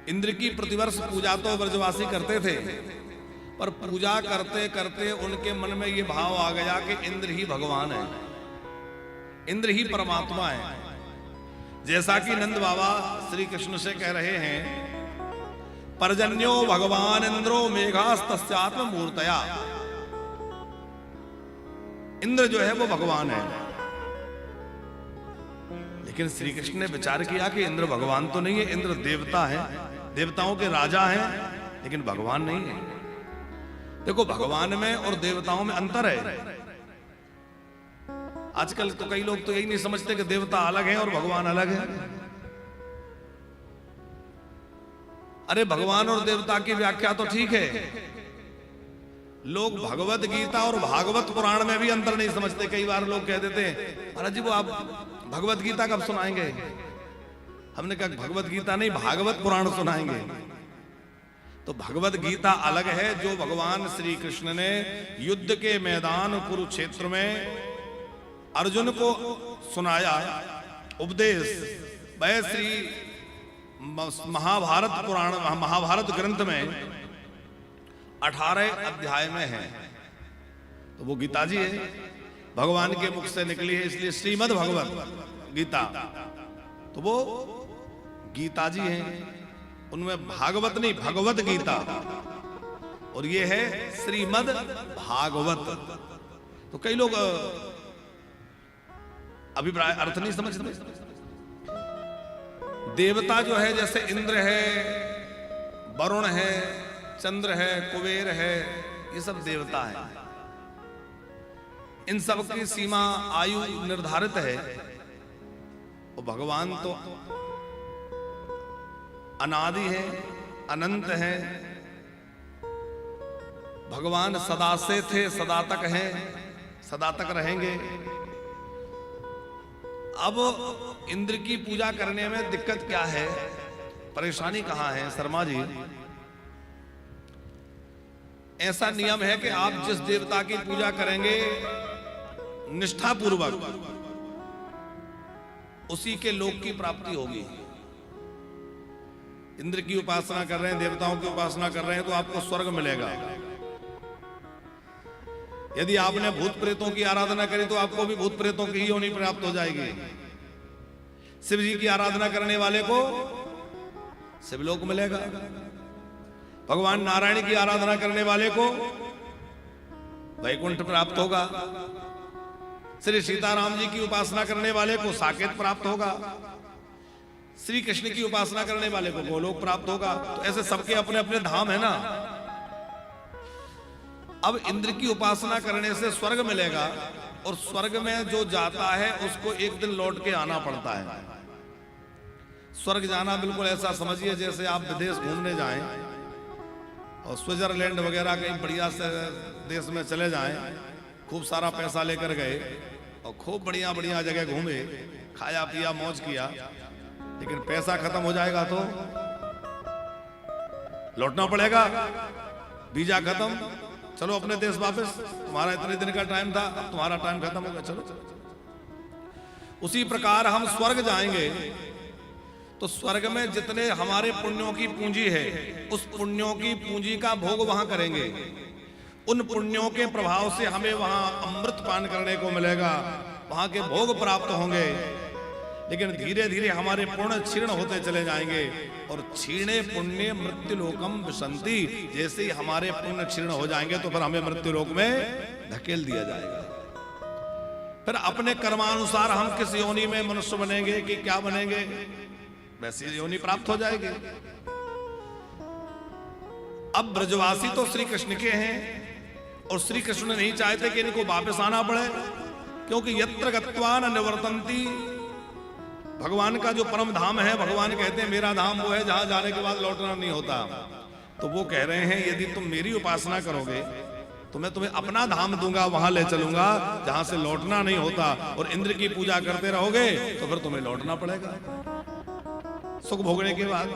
इंद्र की प्रतिवर्ष पूजा तो ब्रजवासी करते थे, पर पूजा करते करते उनके मन में ये भाव आ गया कि इंद्र ही भगवान है, इंद्र ही परमात्मा है। जैसा कि नंद बाबा श्री कृष्ण से कह रहे हैं, पर्जन्यो भगवान इंद्रो मेघास्तस्यात्म मूर्तया। इंद्र जो है वो भगवान है। लेकिन श्री कृष्ण ने विचार किया कि इंद्र भगवान तो नहीं है, इंद्र देवता है, देवताओं के राजा हैं, लेकिन भगवान नहीं है। देखो, भगवान में और देवताओं में अंतर है। आजकल तो कई लोग तो यही नहीं समझते कि देवता अलग है और भगवान अलग है। अरे भगवान और देवता की व्याख्या तो ठीक है, लोग भगवत गीता और भागवत पुराण में भी अंतर नहीं समझते। कई बार लोग कह देते हैं, महाराज जी वो आप भगवत गीता कब सुनाएंगे? हमने कहा भगवत गीता नहीं, भागवत पुराण सुनाएंगे। तो भगवत गीता अलग है, जो भगवान श्री कृष्ण ने युद्ध के मैदान कुरुक्षेत्र में अर्जुन को सुनाया उपदेश, वह श्री महाभारत पुराण, महाभारत ग्रंथ में 18 अध्याय में है। तो वो गीता जी है, भगवान के मुख से निकली है, इसलिए श्रीमद् भगवत गीता। तो वो गीता जी हैं, उनमें भागवत नहीं, भगवत गीता, और ये है श्रीमद् भागवत। तो कई लोग अभिप्राय अर्थ नहीं समझते। देवता जो है, जैसे इंद्र है, वरुण है, चंद्र है, कुबेर है, ये सब देवता है। इन सब की सीमा आयु निर्धारित है, और भगवान तो अनादि है, अनंत है। भगवान सदा से थे, सदा तक हैं, सदा तक रहेंगे। अब इंद्र की पूजा करने में दिक्कत क्या है, परेशानी कहां है? शर्मा जी, ऐसा नियम है कि आप जिस देवता की पूजा करेंगे निष्ठापूर्वक, उसी के लोक की प्राप्ति होगी। इंद्र की उपासना कर रहे हैं, देवताओं की उपासना कर रहे हैं, तो आपको स्वर्ग मिलेगा। यदि आपने भूत प्रेतों की आराधना करी तो आपको भी भूत प्रेतों की ही योनि प्राप्त हो जाएगी। शिव जी की आराधना करने वाले को शिवलोक मिलेगा। भगवान नारायण की आराधना करने वाले को वैकुंठ प्राप्त होगा। श्री सीताराम जी की उपासना करने वाले को साकेत प्राप्त होगा। श्री कृष्ण की उपासना करने वाले को गोलोक प्राप्त होगा। तो ऐसे सबके अपने अपने धाम है ना। अब इंद्र की उपासना करने से स्वर्ग मिलेगा, और स्वर्ग में जो जाता है उसको एक दिन लौट के आना पड़ता है। स्वर्ग जाना बिल्कुल ऐसा समझिए जैसे आप विदेश घूमने जाएं और स्विट्जरलैंड वगैरह कहीं बढ़िया से देश में चले जाएं, खूब सारा पैसा लेकर गए और खूब बढ़िया बढ़िया जगह घूमे, खाया पिया मौज किया, लेकिन पैसा खत्म हो जाएगा तो लौटना पड़ेगा। वीजा खत्म, चलो अपने देश वापस, तुम्हारा इतने दिन का टाइम था, अब तुम्हारा टाइम खत्म हो गया, चलो। उसी प्रकार हम स्वर्ग जाएंगे तो स्वर्ग में जितने हमारे पुण्यों की पूंजी है, उस पुण्यों की पूंजी का भोग वहां करेंगे। उन पुण्यों के प्रभाव से हमें वहां अमृत पान करने को मिलेगा, वहां के भोग प्राप्त होंगे। लेकिन धीरे धीरे हमारे पुण्य क्षीण होते चले जाएंगे, और क्षीणे पुण्य मृत्यु लोकम विशंति। जैसे ही हमारे पुण्य क्षीण हो जाएंगे तो फिर हमें मृत्यु लोक में धकेल दिया जाएगा। फिर अपने कर्मानुसार हम किस योनि में मनुष्य बनेंगे कि क्या बनेंगे, वैसी योनि प्राप्त हो जाएगी। अब ब्रजवासी तो श्री कृष्ण के हैं, और श्री कृष्ण नहीं चाहते कि इनको वापस आना पड़े, क्योंकि यत्र गत्वा न निवर्तन्ति, भगवान का जो परम धाम है, भगवान कहते हैं मेरा धाम वो है जहां जाने के बाद लौटना नहीं होता। तो वो कह रहे हैं यदि तुम मेरी उपासना करोगे तो मैं तुम्हें अपना धाम दूंगा, वहां ले चलूंगा जहां से लौटना नहीं होता। और इंद्र की पूजा करते रहोगे तो फिर तुम्हें लौटना पड़ेगा सुख भोगने के बाद।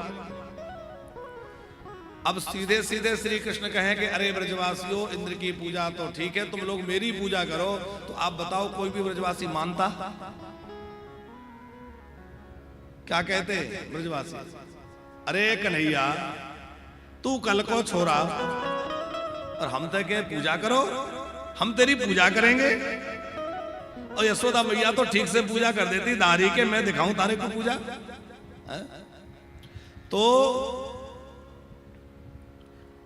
अब सीधे सीधे श्री कृष्ण कहें कि अरे ब्रजवासियों, इंद्र की पूजा तो ठीक है, तुम लोग मेरी पूजा करो। तो आप बताओ कोई भी ब्रजवासी मानता? क्या कहते ब्रजवासी? अरे कन्हैया तू कल को छोरा और हम तक के पूजा करो, हम तेरी पूजा करेंगे। और यशोदा मैया तो ठीक से पूजा कर देती, दारी के मैं दिखाऊं तारे को पूजा है? तो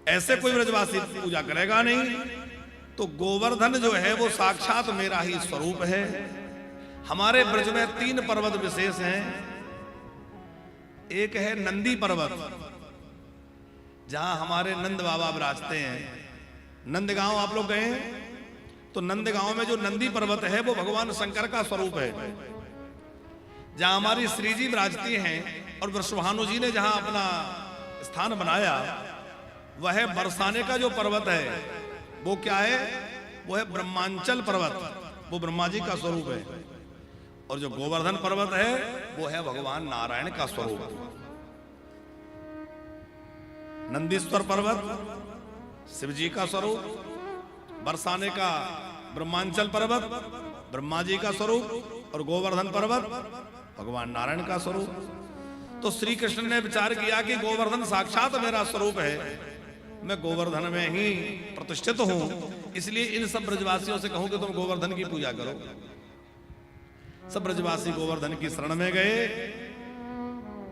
ऐसे कोई ब्रजवासी पूजा करेगा नहीं। तो गोवर्धन जो है वो साक्षात मेरा ही स्वरूप है। हमारे ब्रज में 3 पर्वत विशेष हैं। एक है नंदी पर्वत, जहां हमारे नंद बाबा विराजते हैं। नंदगांव आप लोग गए हैं? तो नंदगांव में जो नंदी पर्वत है वो भगवान शंकर का स्वरूप है। जहां हमारी श्री जी विराजती हैं और वृषभानु जी ने जहां अपना स्थान बनाया, वह बरसाने का जो पर्वत है वो क्या है? वो है ब्रह्मांचल पर्वत, वो ब्रह्मा जी का स्वरूप है। और जो गोवर्धन पर्वत है वो है भगवान नारायण का स्वरूप। नंदीश्वर पर्वत शिव जी का स्वरूप, बरसाने का ब्रह्मांचल पर्वत ब्रह्मा जी का स्वरूप, और गोवर्धन पर्वत भगवान नारायण का स्वरूप। तो श्री कृष्ण ने विचार किया कि गोवर्धन साक्षात मेरा स्वरूप है, मैं गोवर्धन में ही प्रतिष्ठित हूं, इसलिए इन सब ब्रजवासियों से कहूं कि तुम गोवर्धन की पूजा करो। सब ब्रजवासी गोवर्धन की शरण में गए।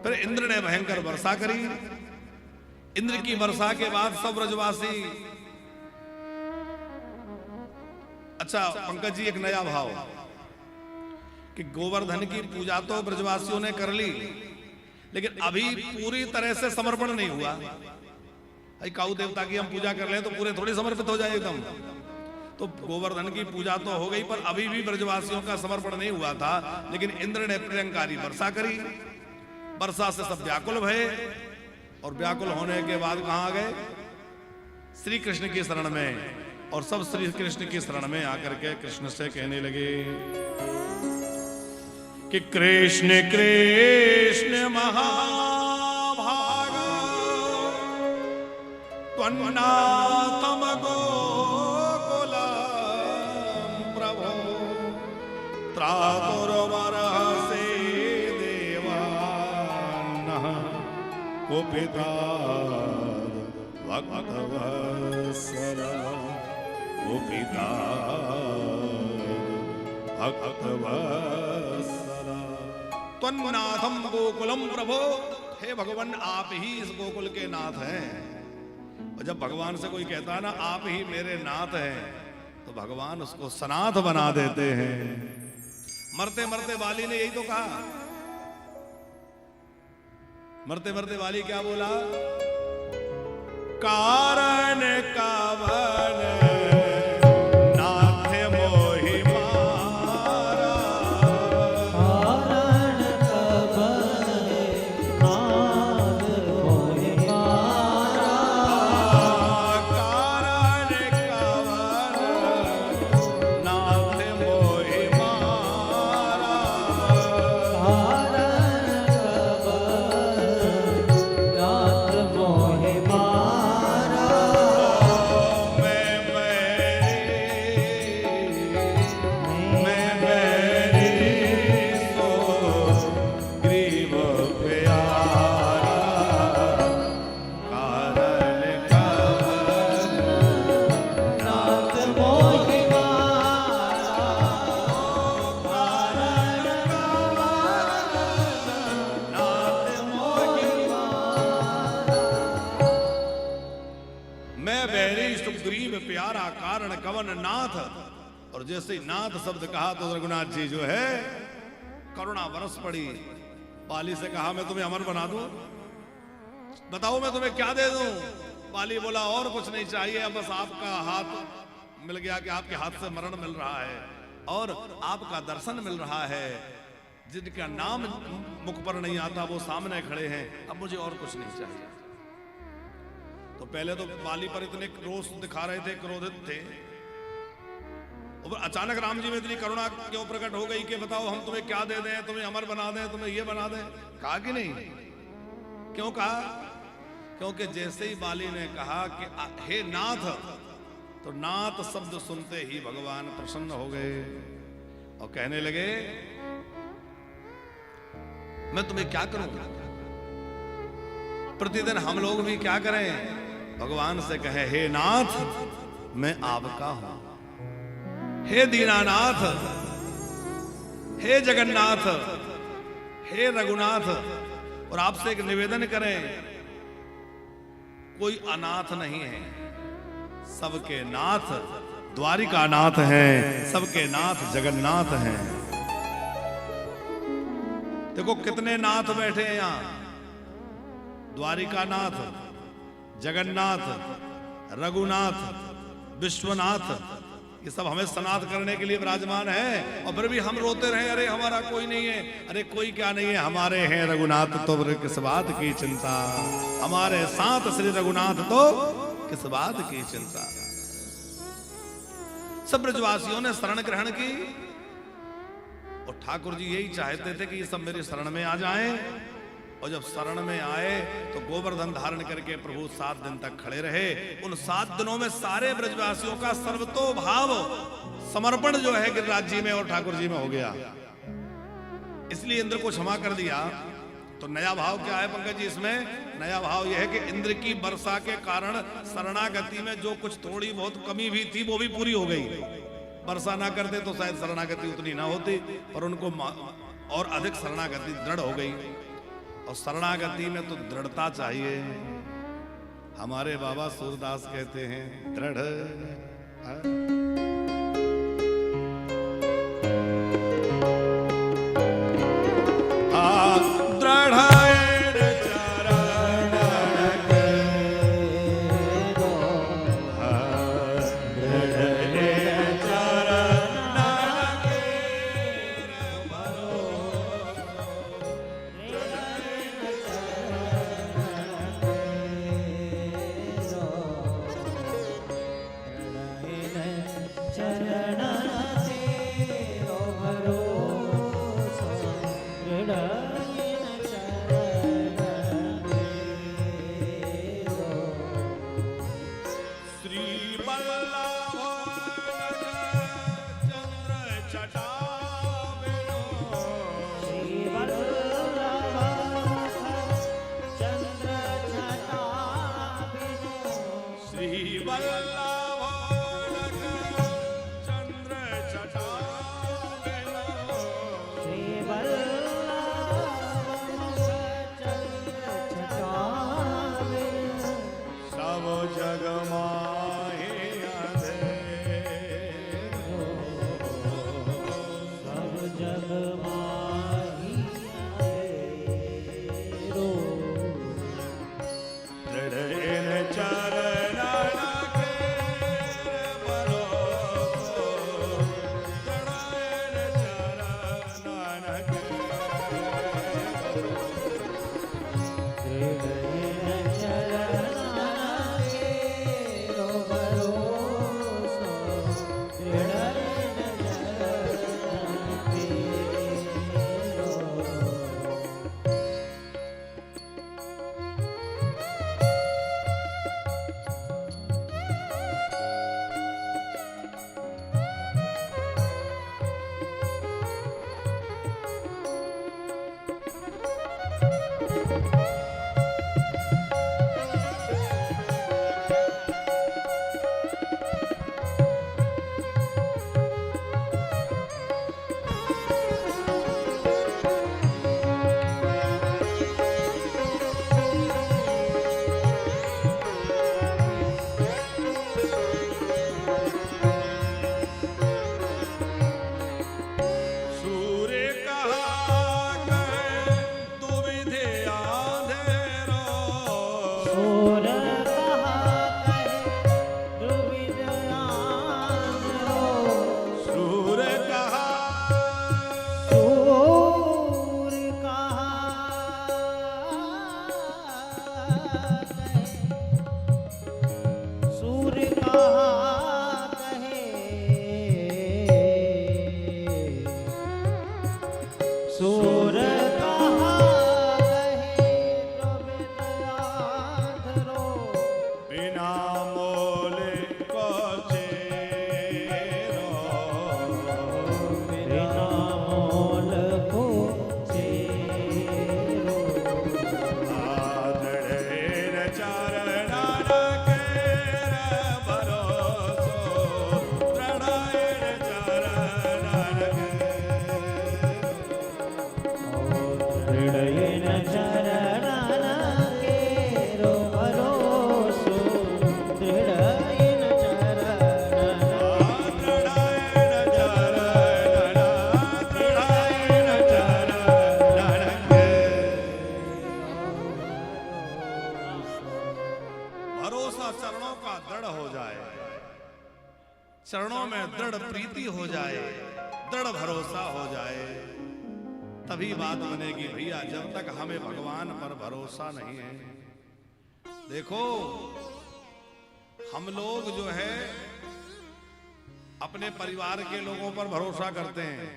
फिर इंद्र ने भयंकर वर्षा करी। इंद्र की वर्षा के बाद सब ब्रजवासी, अच्छा पंकज जी एक नया भाव कि गोवर्धन की पूजा तो ब्रजवासियों ने कर ली, लेकिन अभी पूरी तरह से समर्पण नहीं हुआ। भाई काऊ देवता की हम पूजा कर ले तो पूरे थोड़ी समर्पित हो जाए एकदम। तो गोवर्धन की पूजा तो हो गई, पर अभी भी ब्रजवासियों का समर्पण नहीं हुआ था। लेकिन इंद्र ने प्रियंकारी वर्षा करी। वर्षा से सब व्याकुल भये, और व्याकुल होने के बाद कहां आ गए? श्री कृष्ण की शरण में। और सब श्री कृष्ण की शरण में आकर के कृष्ण से कहने लगे कि कृष्ण कृष्ण महाभाग त्वन्नाथम गोकुलम प्रभो त्रातुर्वरहसे देवान्नः कुपिता भक्तवत्सला कुपिता भक्तवत्सला। त्वन्नाथम गोकुलम प्रभो, हे भगवान आप ही इस गोकुल के नाथ हैं। और जब भगवान से कोई कहता है ना आप ही मेरे नाथ हैं, तो भगवान उसको सनाथ बना देते हैं। मरते मरते वाली ने यही तो कहा। मरते मरते वाली क्या बोला? कारण कावन नाथ मोहि मारा, कारण कावन नाथ मोहि मारा, कारण कावन नाथ मोहि मारा, प्यारा कारण कवन नाथ। और जैसे ही नाथ शब्द कहा तो रघुनाथ जी जो है करुणा बरस पड़ी। बाली से कहा मैं तुम्हें अमर बना दूं, बताओ मैं तुम्हें क्या दे दूं? बाली बोला और कुछ नहीं चाहिए, अब बस आपका हाथ मिल गया कि आपके हाथ से मरण मिल रहा है और आपका दर्शन मिल रहा है। जिनका नाम मुख पर नहीं आता वो सामने खड़े हैं, अब मुझे और कुछ नहीं चाहिए। तो पहले तो बाली पर इतने रोष दिखा रहे थे, क्रोधित थे, और अचानक राम जी में इतनी करुणा क्यों प्रकट हो गई कि बताओ हम तुम्हें क्या दे दें, तुम्हें अमर बना दें, तुम्हें ये बना दें? कहा कि नहीं? क्यों कहा? क्योंकि जैसे ही बाली ने कहा कि हे नाथ, तो नाथ शब्द सुनते ही भगवान प्रसन्न हो गए और कहने लगे मैं तुम्हें क्या करूं? प्रतिदिन हम लोग भी क्या करें, भगवान से कहे हे नाथ मैं आपका हूं, हे दीनानाथ, हे जगन्नाथ, हे रघुनाथ। और आपसे एक निवेदन करें, कोई अनाथ नहीं है, सबके नाथ द्वारिका नाथ हैं, सबके नाथ जगन्नाथ हैं। देखो कितने नाथ बैठे हैं यहां, द्वारिका नाथ, जगन्नाथ, रघुनाथ, विश्वनाथ, ये सब हमें सनाथ करने के लिए विराजमान है। और फिर भी हम रोते रहे, अरे हमारा कोई नहीं है। अरे कोई क्या नहीं है, हमारे हैं रघुनाथ तो किस बात की चिंता, हमारे साथ श्री रघुनाथ तो किस बात की चिंता। सब ब्रजवासियों ने शरण ग्रहण की और ठाकुर जी यही चाहते थे कि ये सब मेरी शरण में आ जाएं। और जब शरण में आए तो गोवर्धन धारण करके प्रभु 7 दिन तक खड़े रहे। उन 7 दिनों में सारे ब्रजवासियों का सर्वतोभाव समर्पण जो है गिरिराज जी में और ठाकुर जी में हो गया, इसलिए इंद्र को क्षमा कर दिया। तो नया भाव क्या है पंकज जी इसमें? नया भाव यह है कि इंद्र की वर्षा के कारण शरणागति में जो कुछ थोड़ी बहुत कमी भी थी वो भी पूरी हो गई। वर्षा ना करते तो शायद शरणागति उतनी ना होती, पर उनको और अधिक शरणागति दृढ़ हो गई। और शरणागति में तो दृढ़ता चाहिए। हमारे बाबा सूरदास कहते हैं दृढ़ भरोसा चरणों का दृढ़ हो जाए, चरणों में दृढ़ प्रीति हो जाए, दृढ़ भरोसा हो जाए, तभी बात बनेगी भैया। जब तक हमें भगवान पर भरोसा नहीं है, देखो हम लोग जो है अपने परिवार के लोगों पर भरोसा करते हैं,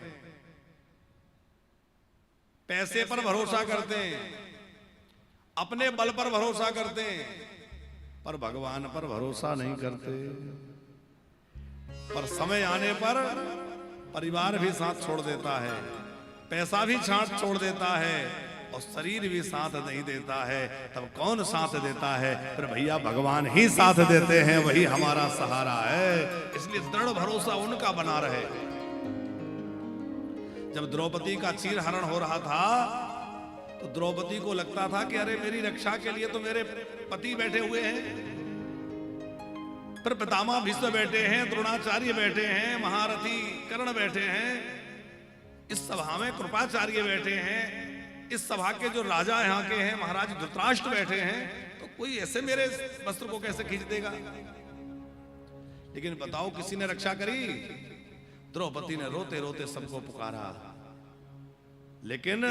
पैसे पर भरोसा करते हैं, अपने बल पर भरोसा करते हैं, पर भगवान पर भरोसा नहीं करते। पर समय आने पर परिवार भी साथ छोड़ देता है, पैसा भी साथ छोड़ देता है, और शरीर भी साथ नहीं देता है। तब कौन साथ देता है? फिर भैया भगवान ही साथ देते हैं, वही हमारा सहारा है। इसलिए दृढ़ भरोसा उनका बना रहे। जब द्रौपदी का चीरहरण हो रहा था तो द्रौपदी को लगता था कि अरे मेरी रक्षा के लिए तो मेरे पति बैठे हुए हैं, फिर पितामह भीष्म बैठे हैं, द्रोणाचार्य बैठे हैं, महारथी कर्ण बैठे हैं, इस सभा में कृपाचार्य बैठे हैं, इस सभा के जो राजा यहाँ के हैं महाराज धृतराष्ट्र बैठे हैं, तो कोई ऐसे मेरे वस्त्र को कैसे खींच देगा? लेकिन बताओ किसी ने रक्षा करी? द्रौपदी ने रोते रोते सबको पुकारा, लेकिन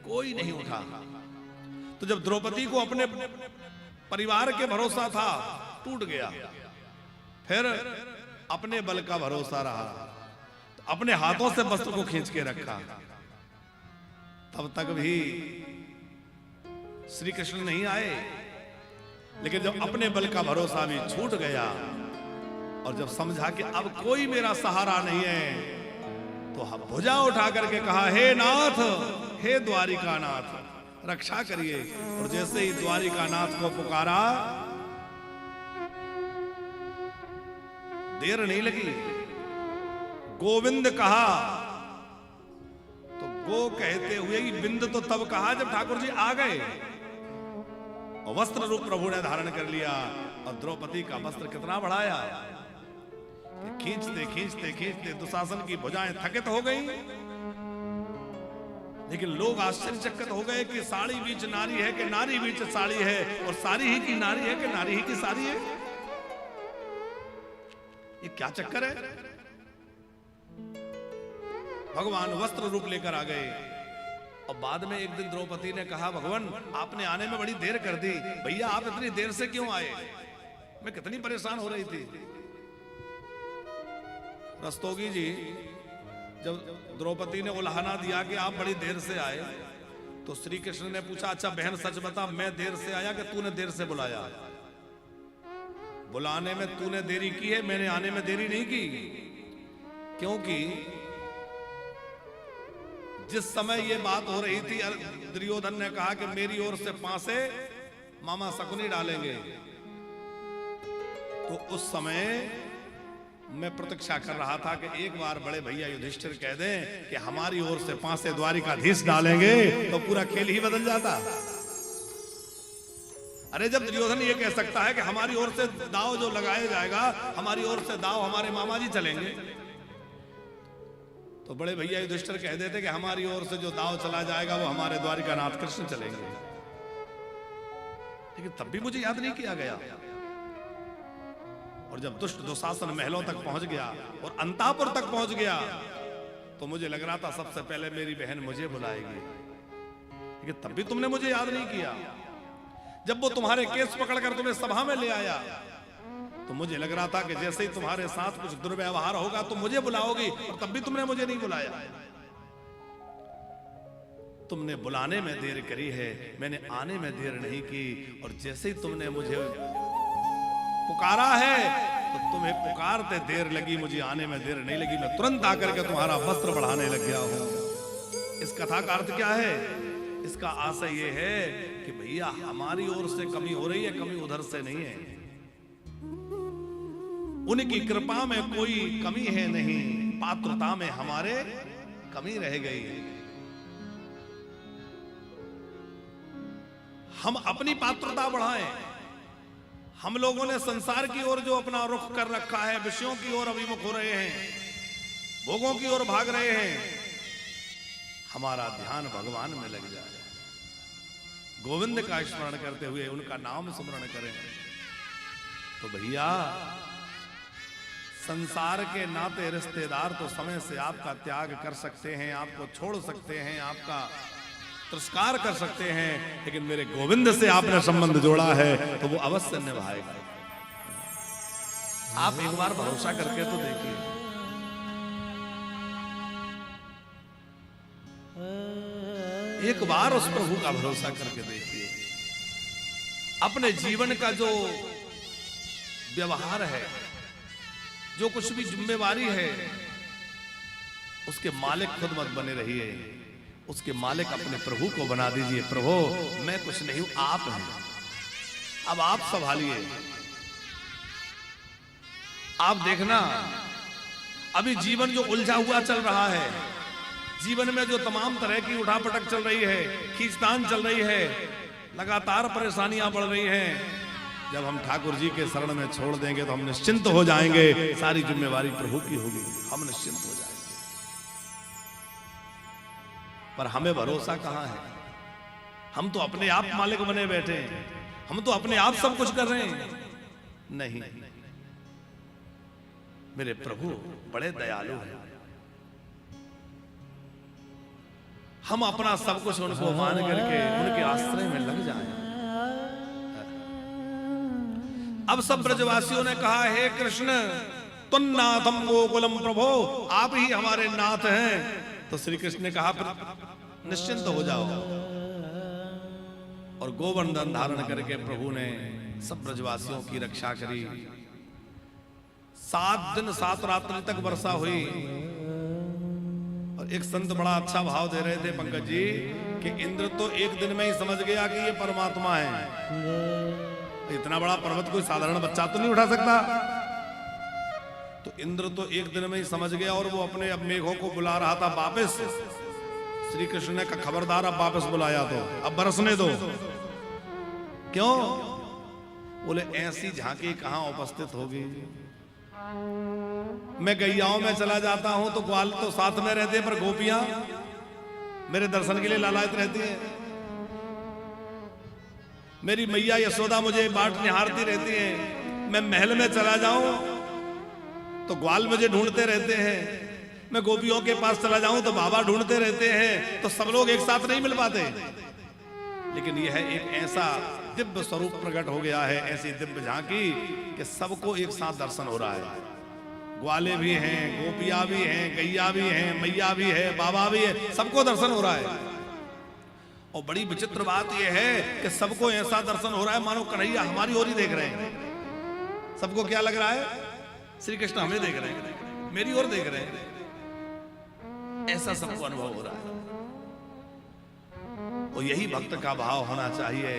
कोई नहीं उठा। तो जब द्रौपदी को अपने परिवार के भरोसा था, टूट गया। फिर अपने बल का भरोसा रहा, तो अपने हाथों से वस्त्र को खींच के रखा। तब तक भी श्री कृष्ण नहीं आए। लेकिन जब अपने बल का भरोसा भी छूट गया और जब समझा कि अब कोई मेरा सहारा नहीं है, तो हम भुजा उठा करके कहा, हे नाथ, हे द्वारिका नाथ, रक्षा करिए। और जैसे ही द्वारिका नाथ को पुकारा, देर नहीं लगी, गोविंद कहा। तो गो कहते हुए ही बिंद तो तब कहा जब ठाकुर जी आ गए और वस्त्र रूप प्रभु ने धारण कर लिया। और द्रौपदी का वस्त्र कितना बढ़ाया, खींचते खींचते खींचते दुशासन की भुजाएं थकित हो गई। लेकिन लोग आश्चर्यचकित हो गए कि साड़ी बीच नारी है कि नारी बीच साड़ी है, और साड़ी ही की नारी है कि नारी ही की साड़ी है। ये क्या चक्कर है? भगवान वस्त्र रूप लेकर आ गए। और बाद में एक दिन द्रौपदी ने कहा, भगवान आपने आने में बड़ी देर कर दी, भैया आप इतनी देर से क्यों आए? मैं कितनी परेशान हो रही थी। रस्तोगी जी जब द्रौपदी ने उल्हाना दिया कि आप बड़ी देर से आए, तो श्री कृष्ण ने पूछा, अच्छा बहन सच बता, मैं देर से आया कि तूने देर से बुलाया? बुलाने में तूने देरी की है, मैंने आने में देरी नहीं की। क्योंकि जिस समय ये बात हो रही थी, दुर्योधन ने कहा कि मेरी ओर से पासे मामा शकुनी डालेंगे, तो उस समय मैं प्रतीक्षा कर रहा था कि एक बार बड़े भैया युधिष्ठिर कह दें कि हमारी ओर से पासे द्वारिकाधीश डालेंगे, तो पूरा खेल ही बदल जाता। अरे जब दुर्योधन ये कह सकता है कि हमारी ओर से दाव जो लगाया जाएगा, हमारी ओर से दाव हमारे मामा जी चलेंगे, तो बड़े भैया युधिष्ठिर कह देते कि हमारी ओर से जो दाव चला जाएगा वो हमारे द्वारिकानाथ कृष्ण चलेंगे। लेकिन तब भी मुझे याद नहीं किया गया। और जब दुष्ट दुशासन महलों तक पहुंच गया और अंतापुर तक पहुंच गया, तो मुझे लग रहा था सबसे पहले मेरी बहन मुझे बुलाएगी, लेकिन तब भी तुमने मुझे याद नहीं किया। जब वो तुम्हारे केस पकड़कर तुम्हें सभा में ले आया, तो मुझे लग रहा था कि जैसे ही तुम्हारे साथ कुछ दुर्व्यवहार होगा तो मुझे बुलाओगी, और तब भी तुमने मुझे नहीं बुलाया। तुमने बुलाने में देर करी है, मैंने आने में देर नहीं की। और जैसे ही तुमने मुझे पुकारा है, तो तुम्हें पुकारते देर लगी, मुझे आने में देर नहीं लगी। मैं तुरंत आकर के तुम्हारा वस्त्र बढ़ाने लग गया हूं। इस कथा का अर्थ क्या है? इसका आशय यह है कि भैया हमारी ओर से कमी हो रही है, कमी उधर से नहीं है। उनकी कृपा में कोई कमी है नहीं, पात्रता में हमारे कमी रह गई है। हम अपनी पात्रता बढ़ाएं। हम लोगों ने संसार की ओर जो अपना रुख कर रखा है, विषयों की ओर अभिमुख हो रहे हैं, भोगों की ओर भाग रहे हैं। हमारा ध्यान भगवान में लग जाए, गोविंद का स्मरण करते हुए उनका नाम स्मरण करें, तो भैया संसार के नाते रिश्तेदार तो समय से आपका त्याग कर सकते हैं, आपको छोड़ सकते हैं, आपका तिरस्कार कर सकते हैं, लेकिन मेरे गोविंद से आपने संबंध जोड़ा है तो वो अवश्य निभाएगा। आप एक बार भरोसा करके तो देखिए। एक बार उस प्रभु का भरोसा करके देखिए। अपने जीवन का जो व्यवहार है, जो कुछ भी जिम्मेवारी है, उसके मालिक खुद मत बने रहिए, उसके मालिक अपने प्रभु को बना दीजिए। प्रभु मैं कुछ नहीं हूं, आप हैं, अब आप संभालिए। आप देखना अभी जीवन जो उलझा हुआ चल रहा है, जीवन में जो तमाम तरह की उठापटक चल रही है, खींचतान चल रही है, लगातार परेशानियां बढ़ रही हैं, जब हम ठाकुर जी के शरण में छोड़ देंगे तो हम निश्चिंत हो जाएंगे। सारी जिम्मेवारी प्रभु की होगी, हम निश्चिंत हो जाएंगे। पर हमें भरोसा कहां है? हम तो अपने आप मालिक बने बैठे हैं, हम तो अपने आप सब कुछ कर रहे हैं। नहीं, मेरे प्रभु बड़े दयालु हैं। हम अपना सब कुछ उनको मान करके उनके आश्रय में लग जाएं। अब सब ब्रजवासियों ने कहा, हे कृष्ण तुन्नाथम गोकुलम प्रभो, आप ही हमारे नाथ हैं। तो श्री कृष्ण ने कहा निश्चिंत हो जाओ। और गोवर्धन धारण करके प्रभु ने सब ब्रजवासियों की रक्षा करी। 7 दिन 7 रात्रि तक वर्षा हुई। और एक संत बड़ा अच्छा भाव दे रहे थे पंकज जी कि इंद्र तो एक दिन में ही समझ गया कि ये परमात्मा है। इतना बड़ा पर्वत कोई साधारण बच्चा तो नहीं उठा सकता। तो इंद्र तो एक दिन में ही समझ गया और वो अपने अब मेघों को बुला रहा था वापस। श्री कृष्ण ने कहा खबरदार, अब वापस बुलाया तो अब बरसने दो। क्यों? बोले ऐसी झांकी कहां उपस्थित होगी। मैं गैयाओं में चला जाता हूं तो ग्वाल तो साथ में रहते हैं, पर गोपियां मेरे दर्शन के लिए लालायित रहती हैं। मेरी मैया यशोदा मुझे बाट निहारती रहती है। मैं महल में चला जाऊं तो ग्वाल मुझे ढूंढते रहते हैं। मैं गोपियों के पास चला जाऊं तो बाबा ढूंढते रहते हैं। तो सब लोग एक साथ नहीं मिल पाते। लेकिन यह एक ऐसा दिव्य स्वरूप प्रकट हो गया है, ऐसी दिव्य झांकी कि सबको एक साथ दर्शन हो रहा है। ग्वाले भी हैं, गोपियां भी हैं, गैया भी हैं, मैया भी है, बाबा भी है, सबको दर्शन हो रहा है। और बड़ी विचित्र बात यह है कि सबको ऐसा दर्शन हो रहा है मानो कन्हैया हमारी ओर ही देख रहे हैं। सबको क्या लग रहा है? श्री कृष्ण हमें देख रहे हैं, मेरी ओर देख रहे हैं, ऐसा सबको अनुभव हो रहा है। और यही भक्त का भाव होना चाहिए।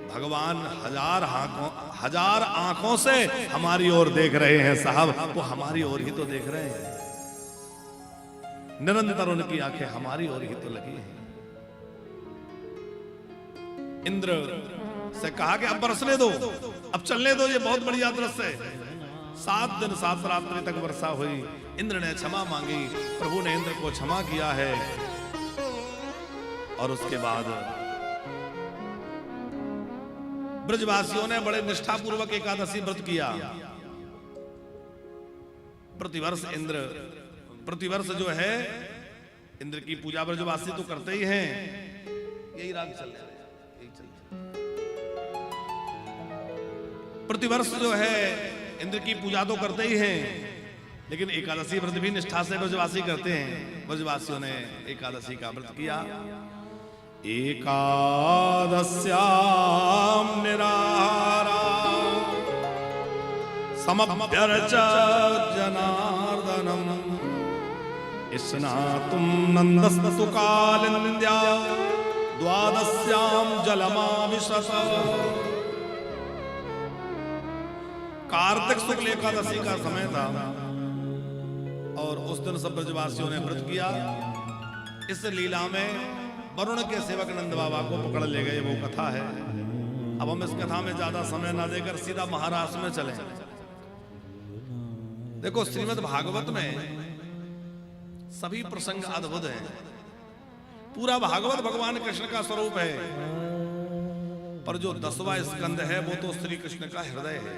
भगवान हजार आंखों से हमारी ओर देख रहे हैं साहब, वो हमारी ओर ही तो देख रहे हैं। निरंतर उनकी आंखें हमारी ओर ही तो लगी हैं। इंद्र से कहा कि अब बरसने दो, अब चलने दो, ये बहुत बढ़िया दृश्य है। 7 दिन 7 रात्रि तक वर्षा हुई। इंद्र ने क्षमा मांगी, प्रभु ने इंद्र को क्षमा किया है। और उसके बाद ब्रजवासियों ने बड़े निष्ठापूर्वक एकादशी व्रत किया। प्रतिवर्ष जो है इंद्र की पूजा ब्रजवासी तो करते ही हैं। यही राग चल रहा है। प्रतिवर्ष जो है इंद्र की पूजा तो करते ही हैं, लेकिन एकादशी व्रत भी निष्ठा से ब्रजवासी करते हैं। ब्रजवासियों ने एकादशी का व्रत किया। एकादश्याम निराहारा समभ्यर्च जनार्दनम स्नातुम नंदस्तु कालिंद्या द्वादश्याम जलमाविशत। कार्तिक शुक्ल एकादशी का समय था और उस दिन सब ब्रजवासियों ने व्रत किया। इस लीला में वरुण के सेवक नंद बाबा को पकड़ ले गए, वो कथा है। अब हम इस कथा में ज्यादा समय ना देकर सीधा महाराष्ट्र में चले। देखो श्रीमद् भागवत में सभी प्रसंग अद्भुत हैं। पूरा भागवत भगवान कृष्ण का स्वरूप है, पर जो 10वां स्कंद है वो तो श्री कृष्ण का हृदय है।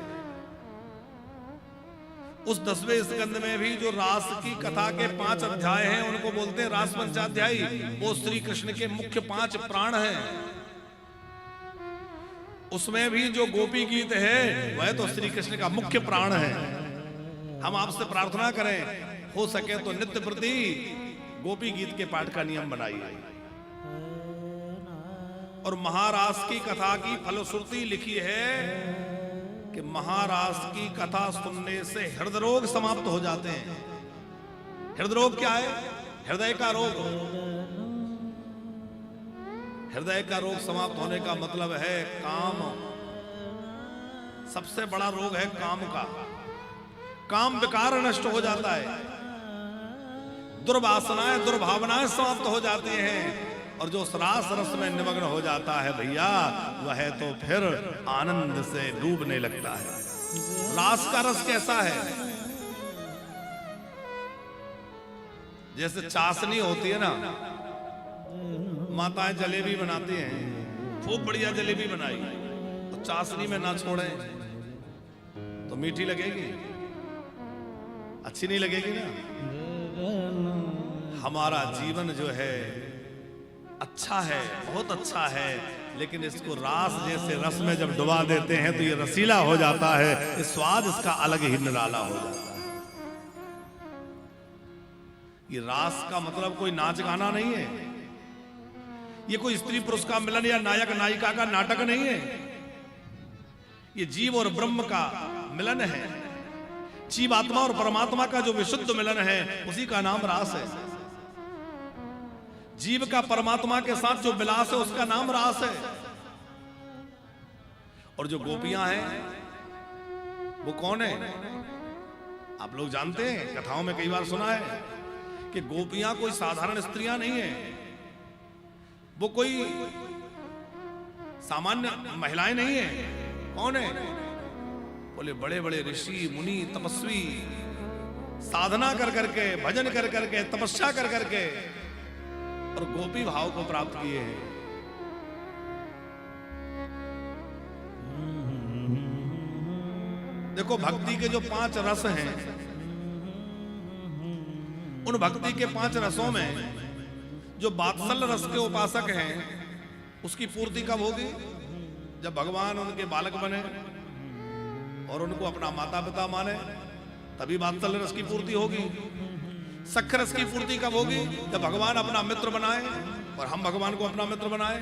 उस 10वें स्कंद में भी जो रास की कथा के 5 अध्याय हैं उनको बोलते हैं रास पंचाध्यायी। वो श्री कृष्ण के मुख्य 5 प्राण हैं। उसमें भी जो गोपी गीत है वह तो श्री कृष्ण का मुख्य प्राण है। हम आपसे प्रार्थना करें हो सके तो नित्य प्रति गोपी गीत के पाठ का नियम बनाइए। और महारास की कथा की फलश्रुति लिखी है कि महारास की कथा सुनने से हृदय रोग समाप्त हो जाते हैं। हृदय रोग क्या है? हृदय का रोग। हृदय का रोग समाप्त होने का मतलब है काम। सबसे बड़ा रोग है काम का। काम विकार नष्ट हो जाता है, दुर्वासनाएं दुर्भावनाएं समाप्त हो जाती हैं। और जो रास रस में निमग्न हो जाता है भैया, वह तो फिर आनंद से डूबने लगता है। रास का रस कैसा है? जैसे चाशनी होती है ना, माताएं जलेबी बनाती हैं, खूब बढ़िया जलेबी बनाई तो चाशनी में ना छोड़े तो मीठी लगेगी, अच्छी नहीं लगेगी ना। हमारा जीवन जो है अच्छा है, बहुत अच्छा है, लेकिन इसको रास जैसे रस में जब डुबा देते हैं तो ये रसीला हो जाता है। इस स्वाद इसका अलग ही निराला हो जाता है। ये रास का मतलब कोई नाच गाना नहीं है, ये कोई स्त्री पुरुष का मिलन या नायक नायिका का नाटक नहीं है। ये जीव और ब्रह्म का मिलन है। जीव आत्मा और परमात्मा का जो विशुद्ध मिलन है उसी का नाम रास है। जीव का परमात्मा के साथ जो विलास है उसका नाम रास है। और जो गोपियां हैं वो कौन है? आप लोग जानते हैं, कथाओं में कई बार सुना है कि गोपियां कोई साधारण स्त्रियां नहीं है, वो कोई सामान्य महिलाएं नहीं है। कौन है? बोले बड़े बड़े ऋषि मुनि तपस्वी साधना कर करके, भजन कर करके, तपस्या कर करके और गोपी भाव को प्राप्त किए हैं। देखो भक्ति के जो 5 रस हैं, उन भक्ति के 5 रसों में जो वात्सल्य रस के उपासक हैं उसकी पूर्ति कब होगी? जब भगवान उनके बालक बने और उनको अपना माता पिता माने, तभी वात्सल्य रस की पूर्ति होगी। सख्य रस की पूर्ति कब होगी? जब भगवान अपना मित्र बनाए और हम भगवान को अपना मित्र बनाए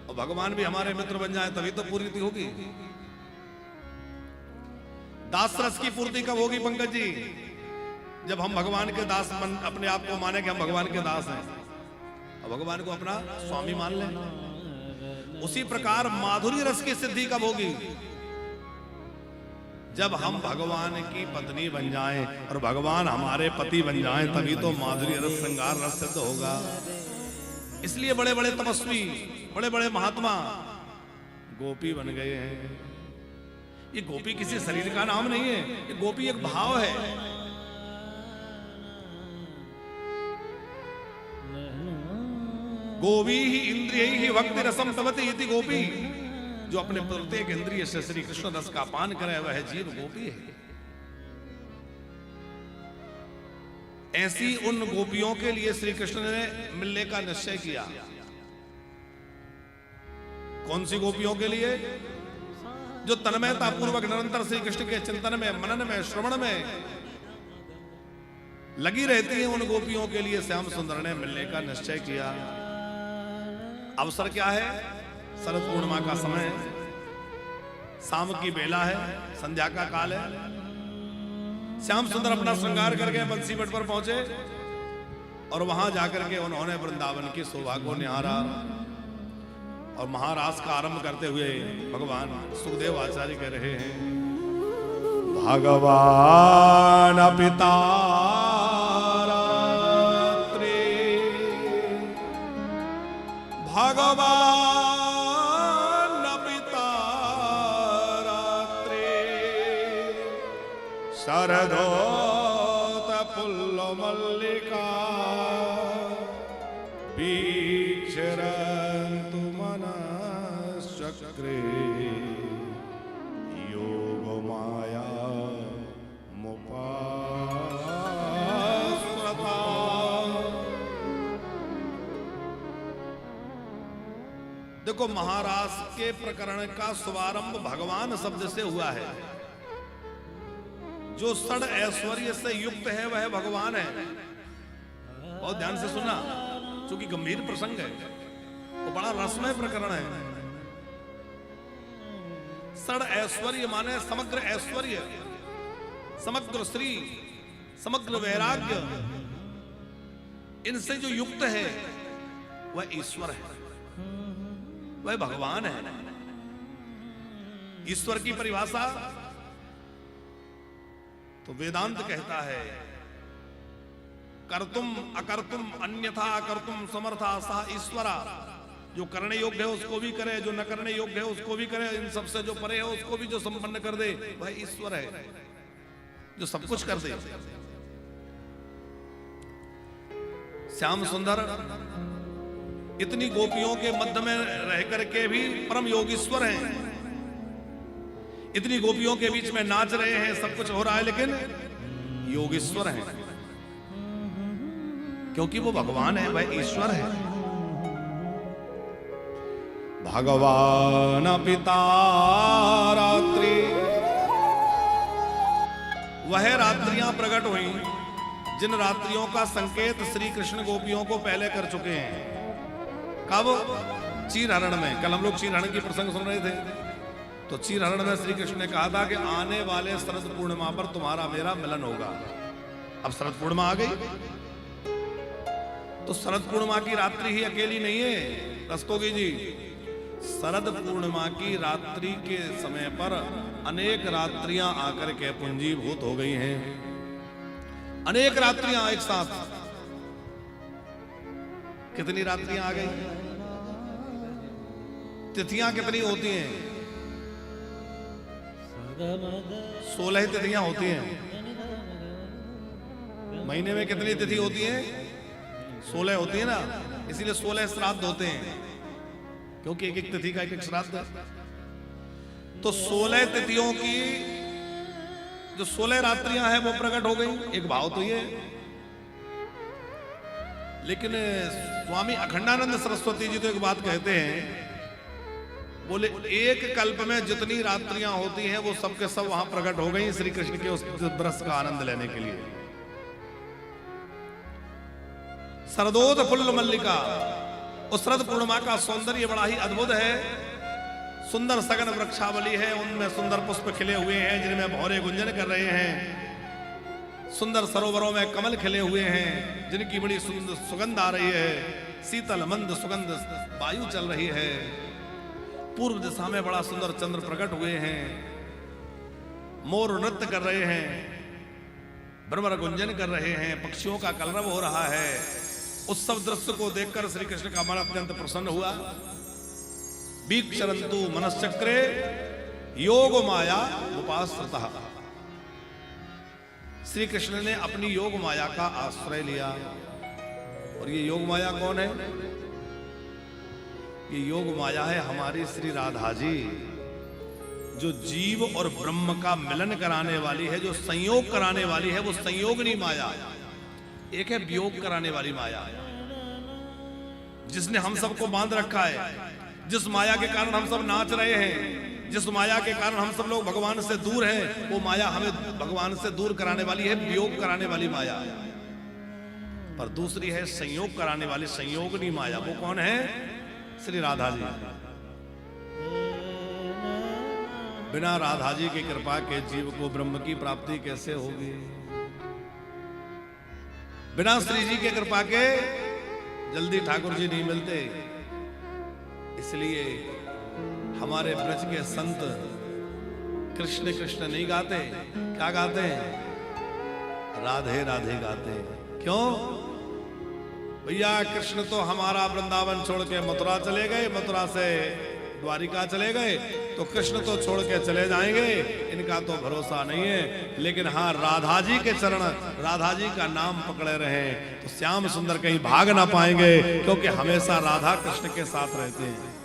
और भगवान भी हमारे मित्र बन जाए, तभी तो पूर्ति होगी। दास रस की पूर्ति कब होगी पंकज जी? जब हम भगवान के दास अपने आप को माने कि हम भगवान के दास हैं और भगवान को अपना स्वामी मान लें। उसी प्रकार माधुरी रस की सिद्धि कब होगी? जब हम भगवान की पत्नी बन जाएं और भगवान हमारे पति बन जाएं, तभी तो माधुरी रस श्रृंगार रस सिद्ध होगा। इसलिए बड़े बड़े तपस्वी, बड़े बड़े महात्मा गोपी बन गए हैं। ये गोपी किसी शरीर का नाम नहीं है, ये गोपी एक भाव है। गोवी ही इंद्रिय ही भक्ति रसम तवति इति गोपी। जो अपने प्रत्येक इंद्रिय से श्री कृष्ण रस का पान करे वह जीव गोपी है। ऐसी उन गोपियों के लिए श्री कृष्ण ने मिलने का निश्चय किया। कौन सी गोपियों के लिए? जो तन्मयता पूर्वक निरंतर श्री कृष्ण के चिंतन में, मनन में, श्रवण में लगी रहती हैं, उन गोपियों के लिए श्याम सुंदर ने मिलने का निश्चय किया। अवसर क्या है? शरद पूर्णिमा का समय, शाम की बेला है, संध्या का काल है। श्याम सुंदर अपना श्रृंगार करके बंसी बट पर पहुंचे और वहां जाकर के उन्होंने वृंदावन की शोभा को निहारा। और महारास का आरंभ करते हुए भगवान सुखदेव आचार्य कह रहे हैं, भगवान पिता भगवान पिता रात्रे शरदोत पुल्ल मल्लिका वीक्षरन्तु मनश्चक्रे योग माया मुपा देखो महाराज के प्रकरण का शुभारंभ भगवान शब्द से हुआ है। जो षड ऐश्वर्य से युक्त है वह भगवान है। बहुत ध्यान से सुना, क्योंकि गंभीर प्रसंग है, वो बड़ा रसमय प्रकरण है। षड ऐश्वर्य माने समग्र ऐश्वर्य, समग्र श्री, समग्र वैराग्य, इनसे जो युक्त है वह ईश्वर है, वह भगवान है। ईश्वर की परिभाषा तो वेदांत कहता है, कर्तुम अकर्तुम अन्यथा कर्तुम समर्था सा ईश्वरा। जो करने योग्य है उसको भी करे, जो न करने योग्य है उसको भी करे, इन सबसे जो परे है उसको भी जो संपन्न कर दे वह ईश्वर है, जो सब कुछ कर दे। श्याम सुंदर इतनी गोपियों के मध्य में रह करके भी परम योगीश्वर हैं। इतनी गोपियों के बीच में नाच रहे हैं, सब कुछ हो रहा है, लेकिन योगीश्वर हैं, क्योंकि वो भगवान है, वह ईश्वर है। भगवान पिता रात्रि, वह रात्रियां प्रकट हुई जिन रात्रियों का संकेत श्री कृष्ण गोपियों को पहले कर चुके हैं। कब? चीरहरण में। कल हम लोग चीरहरण की प्रसंग सुन रहे थे, तो चीरहरण में श्री कृष्ण ने कहा था कि आने वाले शरद पूर्णिमा पर तुम्हारा मेरा मिलन होगा। अब शरद पूर्णिमा आ गई, तो शरद पूर्णिमा की रात्रि ही अकेली नहीं है रस्तोगी जी। शरद पूर्णिमा की रात्रि के समय पर अनेक रात्रियां आकर के पुंजीभूत हो गई हैं। अनेक रात्रियां एक साथ। कितनी रात्रियां आ गई? तिथियां कितनी होती हैं? 16 तिथियां होती हैं। महीने में कितनी तिथि होती है? 16 होती है ना, इसीलिए 16 श्राद्ध होते हैं, क्योंकि एक एक तिथि का एक एक श्राद्ध है। तो 16 तिथियों की जो 16 रात्रियां हैं वो प्रकट हो गई। एक भाव तो ये, लेकिन स्वामी अखंडानंद सरस्वती जी तो एक बात कहते हैं, बोले एक कल्प में जितनी रात्रियां होती हैं वो सब के सब वहां प्रकट हो गई श्री कृष्ण के उस ब्रस का आनंद लेने के लिए। शरदोद फुल्ल मल्लिका, उस शरद पूर्णिमा का सौंदर्य बड़ा ही अद्भुत है। सुंदर सघन वृक्षावली है, उनमें सुंदर पुष्प खिले हुए हैं जिनमें भौरे गुंजन कर रहे हैं। सुंदर सरोवरों में कमल खिले हुए हैं जिनकी बड़ी सुंदर सुगंध आ रही है। शीतल मंद सुगंध वायु चल रही है। पूर्व दिशा में बड़ा सुंदर चंद्र प्रकट हुए हैं। मोर नृत्य कर रहे हैं, भ्रमर गुंजन कर रहे हैं, पक्षियों का कलरव हो रहा है। उस सब दृश्य को देखकर श्री कृष्ण का मन अत्यंत प्रसन्न हुआ। वीक्षरन्तु मनश्चक्रे योग माया उपाश्रितः। श्री कृष्ण ने अपनी योग माया का आश्रय लिया। और ये योग माया कौन है? ये योग माया है हमारी श्री राधा जी, जो जीव और ब्रह्म का मिलन कराने वाली है, जो संयोग कराने वाली है। वो संयोगनी माया, एक है वियोग कराने वाली माया, जिसने हम सबको बांध रखा है। जिस माया के कारण हम सब नाच रहे हैं, जिस माया के कारण हम सब लोग भगवान से दूर हैं, वो माया हमें भगवान से दूर कराने वाली है, वियोग कराने वाली माया। पर दूसरी है संयोग कराने वाली संयोगनी माया। वो कौन है? श्री राधा जी। बिना राधा जी की कृपा के जीव को ब्रह्म की प्राप्ति कैसे होगी? बिना श्री जी की कृपा के जल्दी ठाकुर जी नहीं मिलते। इसलिए हमारे ब्रज के संत कृष्ण कृष्ण नहीं गाते, क्या गाते हैं? राधे राधे गाते हैं। क्यों भैया? कृष्ण तो हमारा वृंदावन छोड़ के मथुरा चले गए, मथुरा से द्वारिका चले गए, तो कृष्ण तो छोड़ के चले जाएंगे, इनका तो भरोसा नहीं है। लेकिन हाँ, राधा जी के चरण, राधा जी का नाम पकड़े रहे तो श्याम सुंदर कहीं भाग ना पाएंगे, क्योंकि हमेशा राधा कृष्ण के साथ रहते हैं।